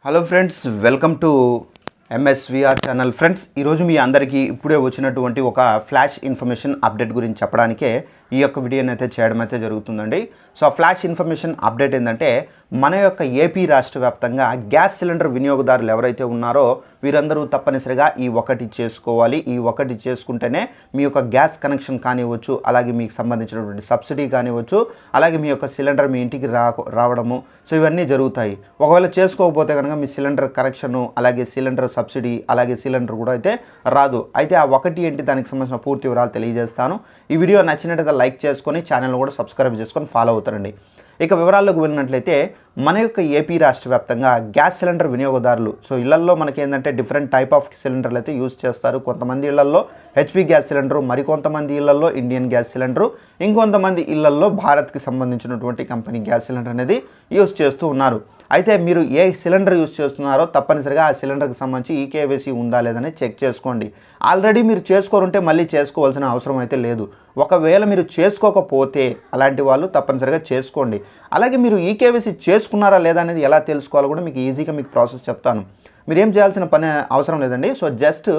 Hello friends, welcome to ఎంఎస్విఆర్ channel. Friends, ఈరోజు మీ అందరికీ ఇప్పుడే వచ్చినటువంటి ఒక ఫ్లాష్ ఇన్ఫర్మేషన్ అప్డేట్ గురించి చెప్పడానికే ఈ యొక్క వీడియోని అయితే చేయడం అయితే జరుగుతుందండి. సో ఆ ఫ్లాష్ ఇన్ఫర్మేషన్ అప్డేట్ ఏంటంటే, మన యొక్క ఏపీ రాష్ట్ర వ్యాప్తంగా గ్యాస్ సిలిండర్ వినియోగదారులు ఎవరైతే ఉన్నారో వీరందరూ తప్పనిసరిగా ఈ ఒకటి చేసుకోవాలి. ఈ ఒకటి చేసుకుంటేనే మీ యొక్క గ్యాస్ కనెక్షన్ కానివ్వచ్చు, అలాగే మీకు సంబంధించినటువంటి సబ్సిడీ కానివ్వచ్చు, అలాగే మీ యొక్క సిలిండర్ మీ ఇంటికి రావడము, సో ఇవన్నీ జరుగుతాయి. ఒకవేళ చేసుకోకపోతే కనుక మీ సిలిండర్ కనెక్షను, అలాగే సిలిండర్ సబ్సిడీ, అలాగే సిలిండర్ కూడా అయితే రాదు. అయితే ఆ ఒకటి ఏంటి, దానికి సంబంధించిన పూర్తి వివరాలు తెలియజేస్తాను. ఈ వీడియో నచ్చినట్టయితే లైక్ చేసుకొని ఛానల్ కూడా సబ్స్క్రైబ్ చేసుకొని ఫాలో అవుతారండి. ఇక వివరాల్లోకి వెళ్ళినట్లయితే, మన యొక్క ఏపీ రాష్ట్ర వ్యాప్తంగా గ్యాస్ సిలిండర్ వినియోగదారులు, సో ఇళ్లల్లో మనకి ఏంటంటే డిఫరెంట్ టైప్ ఆఫ్ సిలిండర్లు అయితే యూజ్ చేస్తారు. కొంతమంది ఇళ్లల్లో హెచ్పి గ్యాస్ సిలిండరు, మరికొంతమంది ఇళ్లల్లో ఇండియన్ గ్యాస్ సిలిండరు, ఇంకొంతమంది ఇళ్లల్లో భారత్కి సంబంధించినటువంటి కంపెనీ గ్యాస్ సిలిండర్ అనేది యూజ్ చేస్తూ ఉన్నారు. అయితే మీరు ఏ సిలిండర్ యూజ్ చేస్తున్నారో తప్పనిసరిగా ఆ సిలిండర్కి సంబంధించి ఈకేవైసీ ఉందా లేదని చెక్ చేసుకోండి. ఆల్రెడీ మీరు చేసుకోరుంటే మళ్ళీ చేసుకోవాల్సిన అవసరం అయితే లేదు. ఒకవేళ మీరు చేసుకోకపోతే అలాంటి వాళ్ళు తప్పనిసరిగా చేసుకోండి. అలాగే మీరు ఈకేవైసీ చేసుకున్నారా లేదా అనేది ఎలా తెలుసుకోవాలో కూడా మీకు ఈజీగా ప్రాసెస్ చెప్తాను. మీరు ఏం చేయాల్సిన పని అవసరం లేదండి. సో జస్ట్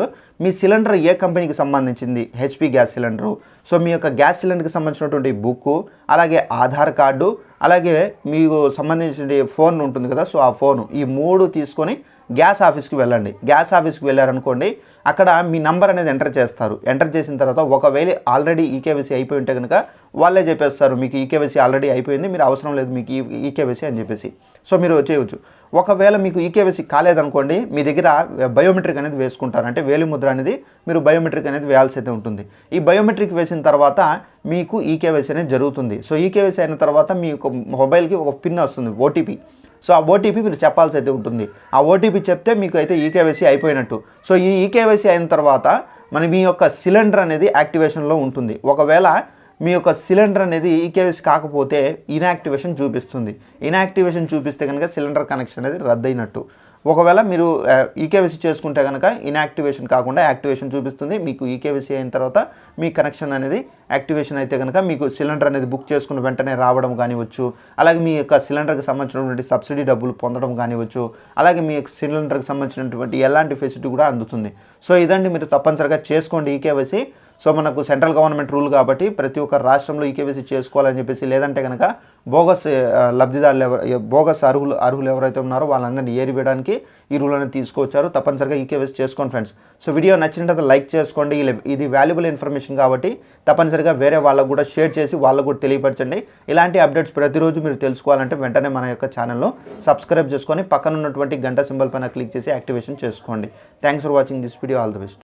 మీ సిలిండర్ ఏ కంపెనీకి సంబంధించింది, హెచ్పి గ్యాస్ సిలిండరు, సో మీ యొక్క గ్యాస్ సిలిండర్కి సంబంధించినటువంటి బుక్కు, అలాగే ఆధార్ కార్డు, అలాగే మీకు సంబంధించిన ఫోన్ ఉంటుంది కదా, సో ఆ ఫోను, ఈ 3 తీసుకొని గ్యాస్ ఆఫీస్కి వెళ్ళండి. గ్యాస్ ఆఫీస్కి వెళ్ళారనుకోండి, అక్కడ మీ నంబర్ అనేది ఎంటర్ చేస్తారు. ఎంటర్ చేసిన తర్వాత ఒకవేళ ఆల్రెడీ ఈకేవైసీ అయిపోయి ఉంటే కనుక వాళ్ళే చెప్పేస్తారు, మీకు ఈకేవైసీ ఆల్రెడీ అయిపోయింది, మీరు అవసరం లేదు మీకు ఈకేవైసీ అని చెప్పేసి. సో మీరు చేయవచ్చు. ఒకవేళ మీకు ఈకేవైసీ కాలేదనుకోండి, మీ దగ్గర బయోమెట్రిక్ అనేది వేసుకుంటారు. అంటే వేలిముద్ర అనేది మీరు బయోమెట్రిక్ అనేది వేయాల్సి అయితే ఉంటుంది. ఈ బయోమెట్రిక్ వేసిన తర్వాత మీకు ఈకేవైసీ అనేది జరుగుతుంది. సో ఈకేవైసీ అయిన తర్వాత మీ మొబైల్కి ఒక పిన్ వస్తుంది, ఓటీపీ. సో ఆ ఓటీపీ మీరు చెప్పాల్సి అయితే ఉంటుంది. ఆ ఓటీపీ చెప్తే మీకు అయితే ఈకేవైసీ అయిపోయినట్టు. సో ఈ ఈకేవైసీ అయిన తర్వాత మీ యొక్క సిలిండర్ అనేది యాక్టివేషన్లో ఉంటుంది. ఒకవేళ మీ యొక్క సిలిండర్ అనేది ఈకేవైసీ కాకపోతే ఇన్యాక్టివేషన్ చూపిస్తుంది. ఇన్యాక్టివేషన్ చూపిస్తే కనుక సిలిండర్ కనెక్షన్ అనేది రద్దయినట్టు. ఒకవేళ మీరు ఈకేవైసీ చేసుకుంటే కనుక ఇన్యాక్టివేషన్ కాకుండా యాక్టివేషన్ చూపిస్తుంది. మీకు ఈకేవైసీ అయిన తర్వాత మీ కనెక్షన్ అనేది యాక్టివేషన్ అయితే కనుక మీకు సిలిండర్ అనేది బుక్ చేసుకున్న వెంటనే రావడం కానివచ్చు, అలాగే మీ యొక్క సిలిండర్కి సంబంధించినటువంటి సబ్సిడీ డబ్బులు పొందడం కానివచ్చు, అలాగే మీ యొక్క సిలిండర్కి సంబంధించినటువంటి ఎలాంటి ఫెసిలిటీ కూడా అందుతుంది. సో ఇదండి, మీరు తప్పనిసరిగా చేసుకోండి ఈకేవైసీ. సో మనకు సెంట్రల్ గవర్నమెంట్ రూల్ కాబట్టి ప్రతి ఒక్క రాష్ట్రంలో ఈకేవైసీ చేసుకోవాలని చెప్పేసి, లేదంటే కనుక బోగస్ లబ్ధిదారులు బోగస్ అర్హులు ఎవరైతే ఉన్నారో వాళ్ళందరినీ ఏరివేయడానికి ఈ రూల్ అనేది తీసుకొచ్చారు. తప్పనిసరిగా ఈకేవైసీ చేసుకోండి ఫ్రెండ్స్. సో వీడియో నచ్చినట్లయితే లైక్ చేసుకోండి. ఇది వాల్యుబుల్ ఇన్ఫర్మేషన్ కాబట్టి తప్పనిసరిగా వేరే వాళ్ళకు కూడా షేర్ చేసి వాళ్ళకు కూడా తెలియపరచండి. ఇలాంటి అప్డేట్స్ ప్రతిరోజు మీరు తెలుసుకోవాలంటే వెంటనే మన యొక్క ఛానల్లో సబ్స్క్రైబ్ చేసుకొని పక్కన ఉన్నటువంటి గంట సింబల్ పైన క్లిక్ చేసి యాక్టివేషన్ చేసుకోండి. Thanks for watching this video. All the best.